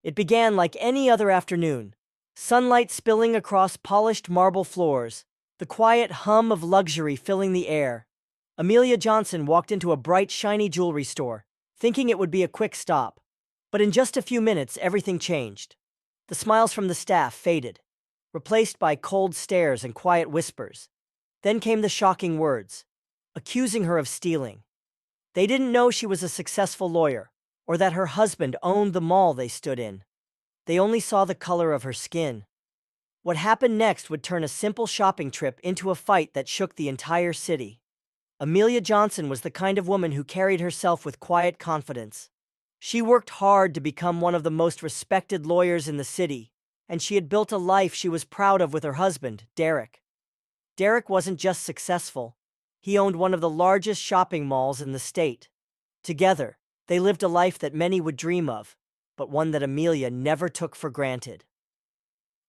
It began like any other afternoon. Sunlight spilling across polished marble floors, the quiet hum of luxury filling the air. Amelia Johnson walked into a bright, shiny jewelry store, thinking it would be a quick stop. But in just a few minutes, everything changed. The smiles from the staff faded, replaced by cold stares and quiet whispers. Then came the shocking words, accusing her of stealing. They didn't know she was a successful lawyer, or that her husband owned the mall they stood in. They only saw the color of her skin. What happened next would turn a simple shopping trip into a fight that shook the entire city. Amelia Johnson was the kind of woman who carried herself with quiet confidence. She worked hard to become one of the most respected lawyers in the city, and she had built a life she was proud of with her husband, Derek. Derek wasn't just successful, he owned one of the largest shopping malls in the state. Together, they lived a life that many would dream of, but one that Amelia never took for granted.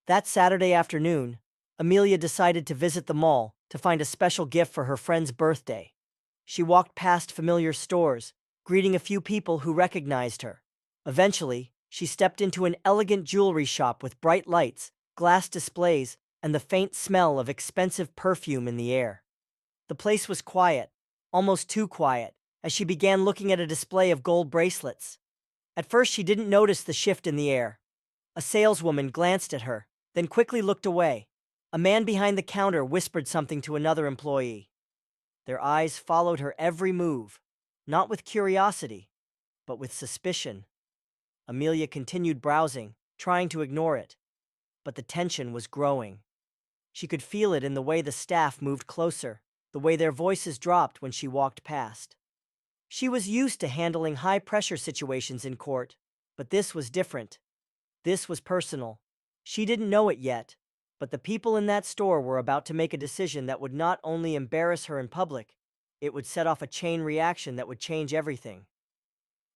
That Saturday afternoon, Amelia decided to visit the mall to find a special gift for her friend's birthday. She walked past familiar stores, greeting a few people who recognized her. Eventually, she stepped into an elegant jewelry shop with bright lights, glass displays, and the faint smell of expensive perfume in the air. The place was quiet, almost too quiet, as she began looking at a display of gold bracelets. At first, she didn't notice the shift in the air. A saleswoman glanced at her, then quickly looked away. A man behind the counter whispered something to another employee. Their eyes followed her every move, not with curiosity, but with suspicion. Amelia continued browsing, trying to ignore it, but the tension was growing. She could feel it in the way the staff moved closer, the way their voices dropped when she walked past. She was used to handling high-pressure situations in court, but this was different. This was personal. She didn't know it yet, but the people in that store were about to make a decision that would not only embarrass her in public, it would set off a chain reaction that would change everything.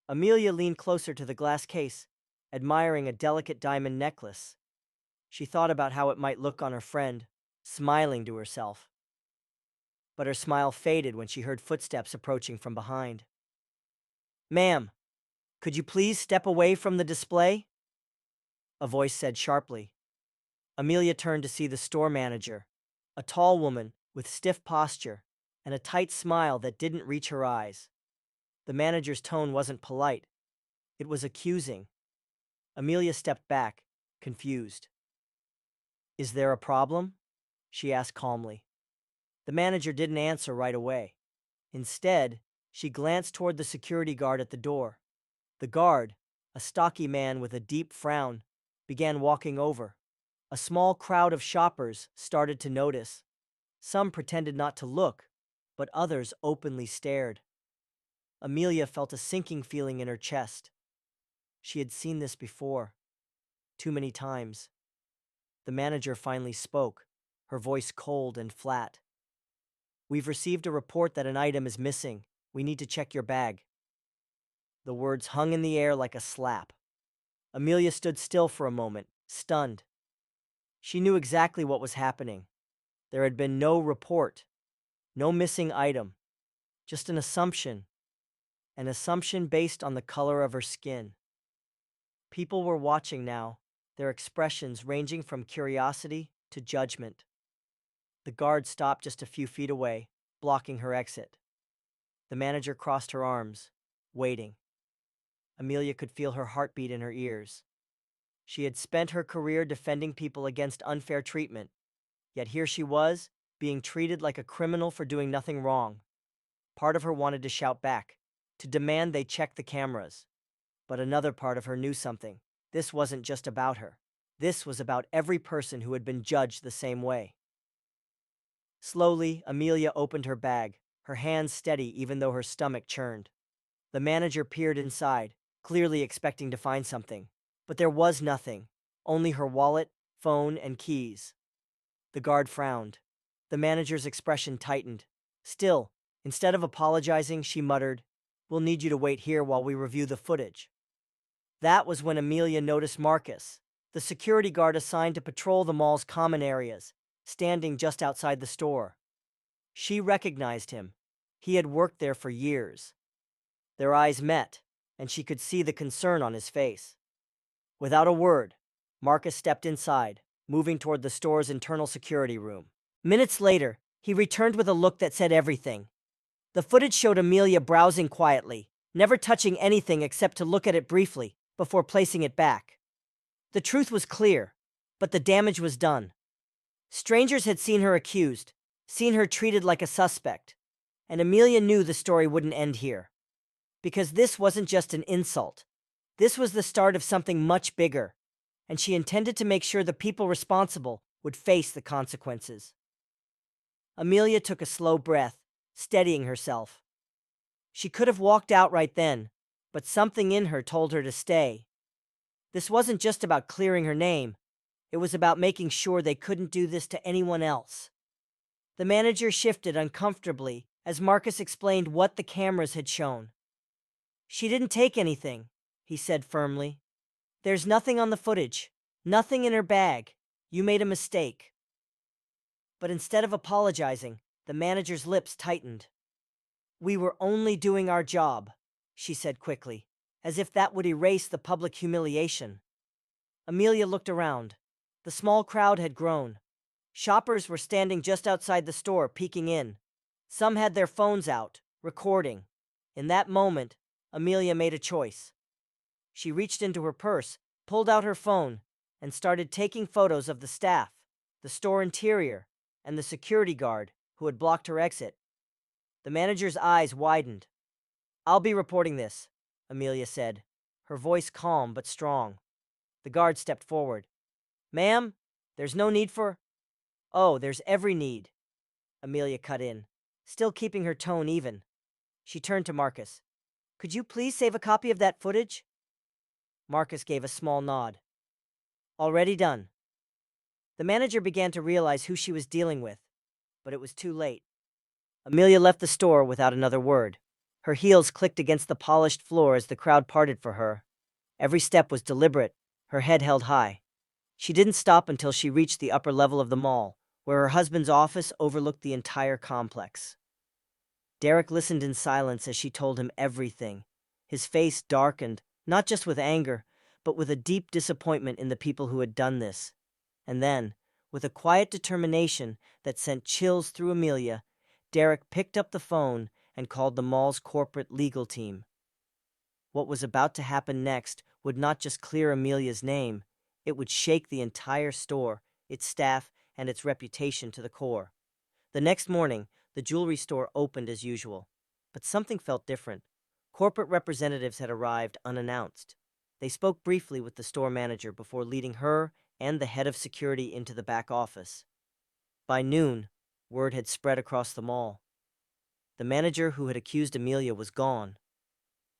Amelia leaned closer to the glass case, admiring a delicate diamond necklace. She thought about how it might look on her friend, smiling to herself. But her smile faded when she heard footsteps approaching from behind. "Ma'am, could you please step away from the display?" a voice said sharply. Amelia turned to see the store manager, a tall woman with stiff posture and a tight smile that didn't reach her eyes. The manager's tone wasn't polite, it was accusing. Amelia stepped back, confused. "Is there a problem?" she asked calmly. The manager didn't answer right away. Instead, she glanced toward the security guard at the door. The guard, a stocky man with a deep frown, began walking over. A small crowd of shoppers started to notice. Some pretended not to look, but others openly stared. Amelia felt a sinking feeling in her chest. She had seen this before, too many times. The manager finally spoke, her voice cold and flat. "We've received a report that an item is missing. We need to check your bag." The words hung in the air like a slap. Amelia stood still for a moment, stunned. She knew exactly what was happening. There had been no report, no missing item, just an assumption based on the color of her skin. People were watching now, their expressions ranging from curiosity to judgment. The guard stopped just a few feet away, blocking her exit. The manager crossed her arms, waiting. Amelia could feel her heartbeat in her ears. She had spent her career defending people against unfair treatment, yet here she was, being treated like a criminal for doing nothing wrong. Part of her wanted to shout back, to demand they check the cameras. But another part of her knew something. This wasn't just about her. This was about every person who had been judged the same way. Slowly, Amelia opened her bag, her hands steady even though her stomach churned. The manager peered inside, clearly expecting to find something. But there was nothing, only her wallet, phone, and keys. The guard frowned. The manager's expression tightened. Still, instead of apologizing, she muttered, "We'll need you to wait here while we review the footage." That was when Amelia noticed Marcus, the security guard assigned to patrol the mall's common areas, standing just outside the store. She recognized him. He had worked there for years. Their eyes met, and she could see the concern on his face. Without a word, Marcus stepped inside, moving toward the store's internal security room. Minutes later, he returned with a look that said everything. The footage showed Amelia browsing quietly, never touching anything except to look at it briefly before placing it back. The truth was clear, but the damage was done. Strangers had seen her accused, seen her treated like a suspect, and Amelia knew the story wouldn't end here. Because this wasn't just an insult. This was the start of something much bigger, and she intended to make sure the people responsible would face the consequences. Amelia took a slow breath, steadying herself. She could have walked out right then, but something in her told her to stay. This wasn't just about clearing her name. It was about making sure they couldn't do this to anyone else. The manager shifted uncomfortably as Marcus explained what the cameras had shown. "She didn't take anything," he said firmly. "There's nothing on the footage, nothing in her bag. You made a mistake." But instead of apologizing, the manager's lips tightened. "We were only doing our job," she said quickly, as if that would erase the public humiliation. Amelia looked around. The small crowd had grown. Shoppers were standing just outside the store, peeking in. Some had their phones out, recording. In that moment, Amelia made a choice. She reached into her purse, pulled out her phone, and started taking photos of the staff, the store interior, and the security guard who had blocked her exit. The manager's eyes widened. "I'll be reporting this," Amelia said, her voice calm but strong. The guard stepped forward. "Ma'am, there's no need for—" "Oh, there's every need," Amelia cut in, still keeping her tone even. She turned to Marcus. "Could you please save a copy of that footage?" Marcus gave a small nod. "Already done." The manager began to realize who she was dealing with, but it was too late. Amelia left the store without another word. Her heels clicked against the polished floor as the crowd parted for her. Every step was deliberate, her head held high. She didn't stop until she reached the upper level of the mall, where her husband's office overlooked the entire complex. Derek listened in silence as she told him everything. His face darkened, not just with anger, but with a deep disappointment in the people who had done this. And then, with a quiet determination that sent chills through Amelia, Derek picked up the phone and called the mall's corporate legal team. What was about to happen next would not just clear Amelia's name, it would shake the entire store, its staff, and its reputation to the core. The next morning, the jewelry store opened as usual. But something felt different. Corporate representatives had arrived unannounced. They spoke briefly with the store manager before leading her and the head of security into the back office. By noon, word had spread across the mall. The manager who had accused Amelia was gone.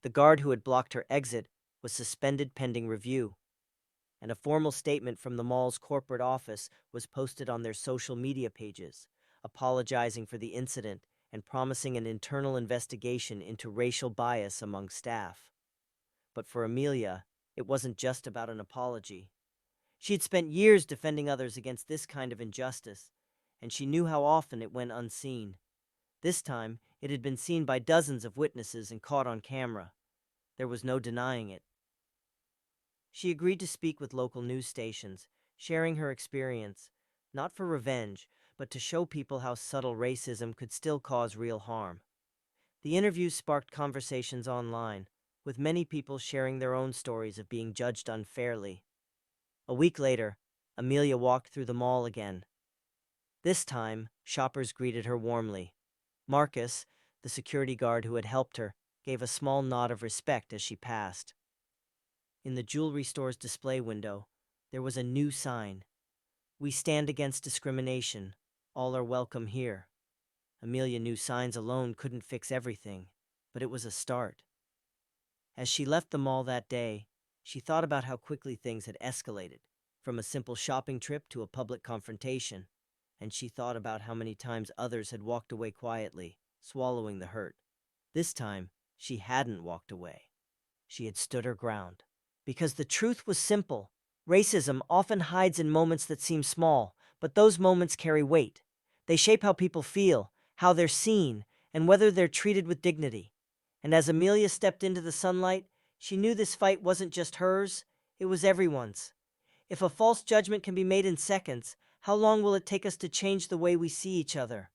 The guard who had blocked her exit was suspended pending review. And a formal statement from the mall's corporate office was posted on their social media pages, apologizing for the incident and promising an internal investigation into racial bias among staff. But for Amelia, it wasn't just about an apology. She'd spent years defending others against this kind of injustice, and she knew how often it went unseen. This time, it had been seen by dozens of witnesses and caught on camera. There was no denying it. She agreed to speak with local news stations, sharing her experience, not for revenge, but to show people how subtle racism could still cause real harm. The interviews sparked conversations online, with many people sharing their own stories of being judged unfairly. A week later, Amelia walked through the mall again. This time, shoppers greeted her warmly. Marcus, the security guard who had helped her, gave a small nod of respect as she passed. In the jewelry store's display window, there was a new sign. "We stand against discrimination. All are welcome here." Amelia knew signs alone couldn't fix everything, but it was a start. As she left the mall that day, she thought about how quickly things had escalated, from a simple shopping trip to a public confrontation, and she thought about how many times others had walked away quietly, swallowing the hurt. This time, she hadn't walked away. She had stood her ground. Because the truth was simple. Racism often hides in moments that seem small, but those moments carry weight. They shape how people feel, how they're seen, and whether they're treated with dignity. And as Amelia stepped into the sunlight, she knew this fight wasn't just hers, It was everyone's. If a false judgment can be made in seconds, how long will it take us to change the way we see each other?